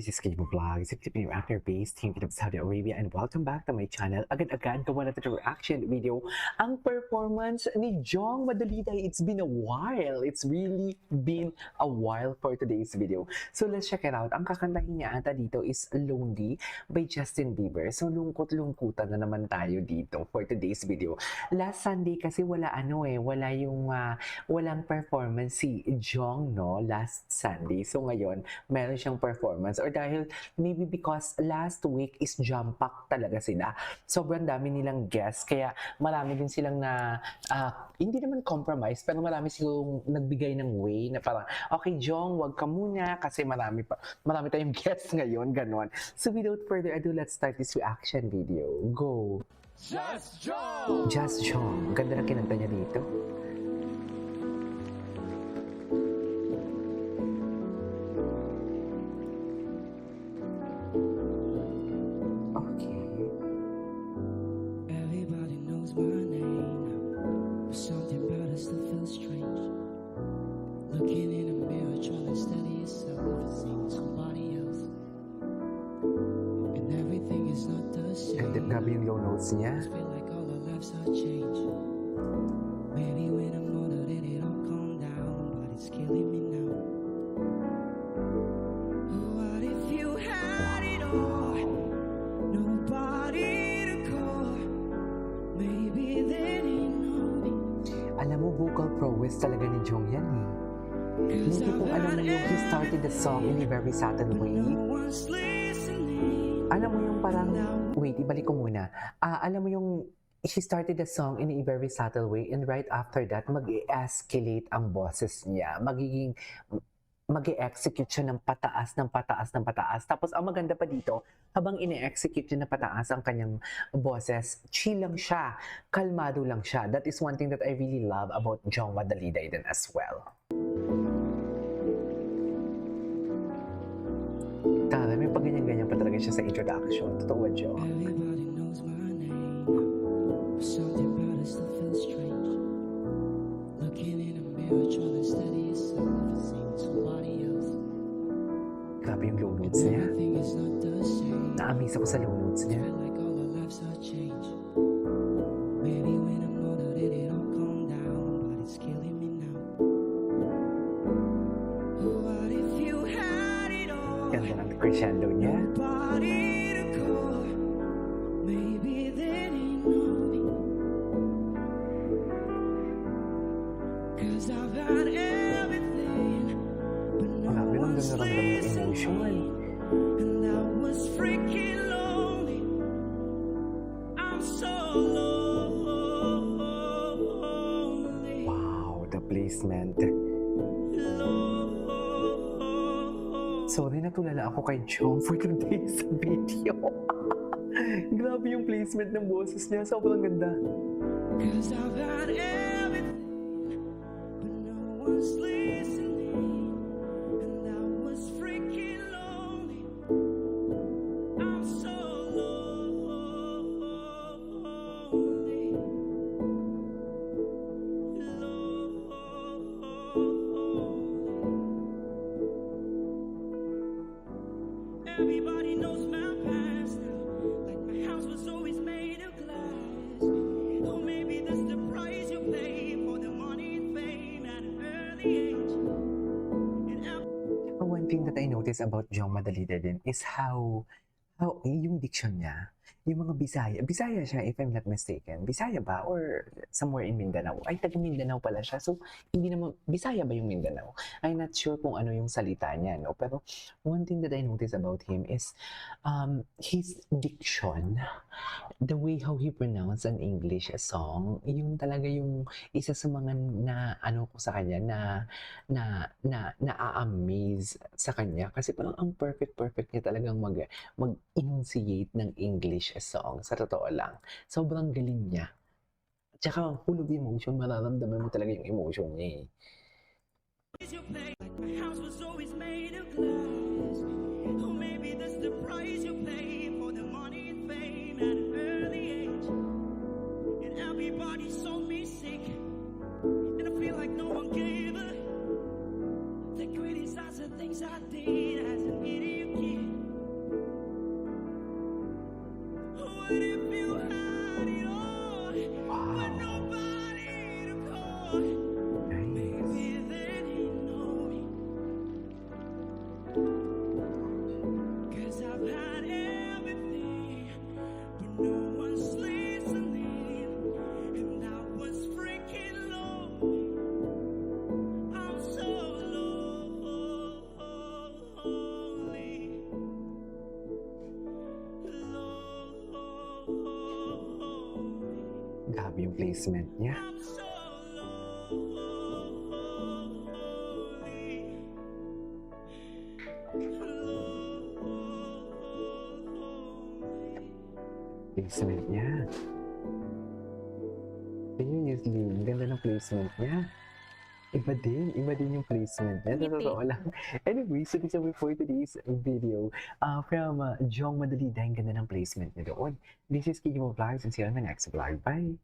this is Kimo Vlogs, it's your actor based team of Saudi Arabia, and welcome back to my channel. Agad-agad gawa natin yung reaction video. Ang performance ni Jong Madaliday, it's been a while. It's really been a while for today's video. So let's check it out. Ang kakantahin niya ata dito is Lonely by Justin Bieber. So lungkot-lungkutan na naman tayo dito for today's video. Last Sunday kasi walang performance si Jong, no? Last Sunday. So ngayon, meron siyang performance, or dahil maybe because last week is jam-packed talaga sila. Sobrang dami nilang guests, kaya marami din silang hindi naman compromise, pero marami silang nagbigay ng way na parang, okay Jong, wag ka muna kasi marami tayong guests ngayon, ganon. So without further ado, let's start this reaction video. Go! Just Jong! Just Jong. Ganda na kinanta niya dito. Looking in a mirror, trying to steady yourself, seeing somebody else, and everything is not the same. And grabe yung low notes niya. I feel like all our lives are changed. Maybe when I'm older, then it all calm down, but it's killing me now. What if you had it all? Nobody to call. Maybe then you know me. Alam mo, vocal prowess talaga ni Jong yan eh. Hindi kung alam mo yung he started the song in a very subtle way. Alam mo yung parang, wait, ibalik ko muna. Alam mo yung he started the song in a very subtle way, and right after that, mag-escalate ang boses niya. Mag-execute siya ng pataas, ng pataas, ng pataas. Tapos, ang maganda pa dito, habang ine-execute niya na pataas ang kanyang boses, chill lang siya, kalmado lang siya. That is one thing that I really love about Jong Madaliday din as well. Tara, may pag-ganyan-ganyan pa talaga siya sa introduction. Totoo, Jong. Everybody knows my name, but something about us that feels strange. Looking in a mirror, trying to steady yourself, seeing somebody else. Grabe yung low notes niya. Everything is not the same. Na-amaze ako sa low notes niya. Feel like all our lives are changed. Maybe when I'm older, then it all calm down, but it's killing me now. What if you had it all? Ganda ng crescendo niya. Nobody to call. Maybe then you know me. 'Cause I've had everything, but no Grabe lang one's ganda ng emotion. listening. And I was freaking lonely. I'm so lonely. Wow, the placement. Sorry, natulala ako kay Jong for today's video. Grabe yung placement ng boses niya. Sobrang ganda. 'Cause I've had everything, but no one's listening. And I was freaking lonely. I'm so lonely. Everybody knows my past now, like my house was always made of glass. Or maybe that's the price you pay for the money and fame at an early age. One thing that I noticed about Jong Madaliday din is how yung diction niya, yung mga Bisaya siya if I'm not mistaken. Bisaya ba? Or somewhere in Mindanao? Ay, taga Mindanao pala siya. So, hindi naman, Bisaya ba yung Mindanao? I'm not sure kung ano yung salita niya, no? Pero, one thing that I noticed about him is his diction, the way how he pronounced an English song, yung talaga yung isa sa mga ko sa kanya na-amaze sa kanya. Kasi parang ang perfect niya talagang mag-enunciate ng English song, sa totoo lang. Sobrang galing niya. Tsaka full of emotion, mararamdaman mo talaga yung emotion niya eh. Like my house was always made of glass. Or maybe that's the price you pay for the money and fame at an early age. And everybody saw me sick, and I feel like no one gave a. They criticize the things I did as an idiot kid. if you had it all, but Wow. nobody to call? Nice. Maybe then he know me. 'Cause I've had everything, but no one's listening, and I was freaking lonely. I'm so lonely. Grabe yung placement niya. I'm so lonely. Placement niya. Seriously, ang ganda ng placement niya. Iba din yung placement niya. Sa Ngiti. totoo lang. Anyway, so this is for today's video from Jong Madalida. Ang ganda ng placement niya doon. This is Kimo Vlogs and see you on the next vlog. Bye!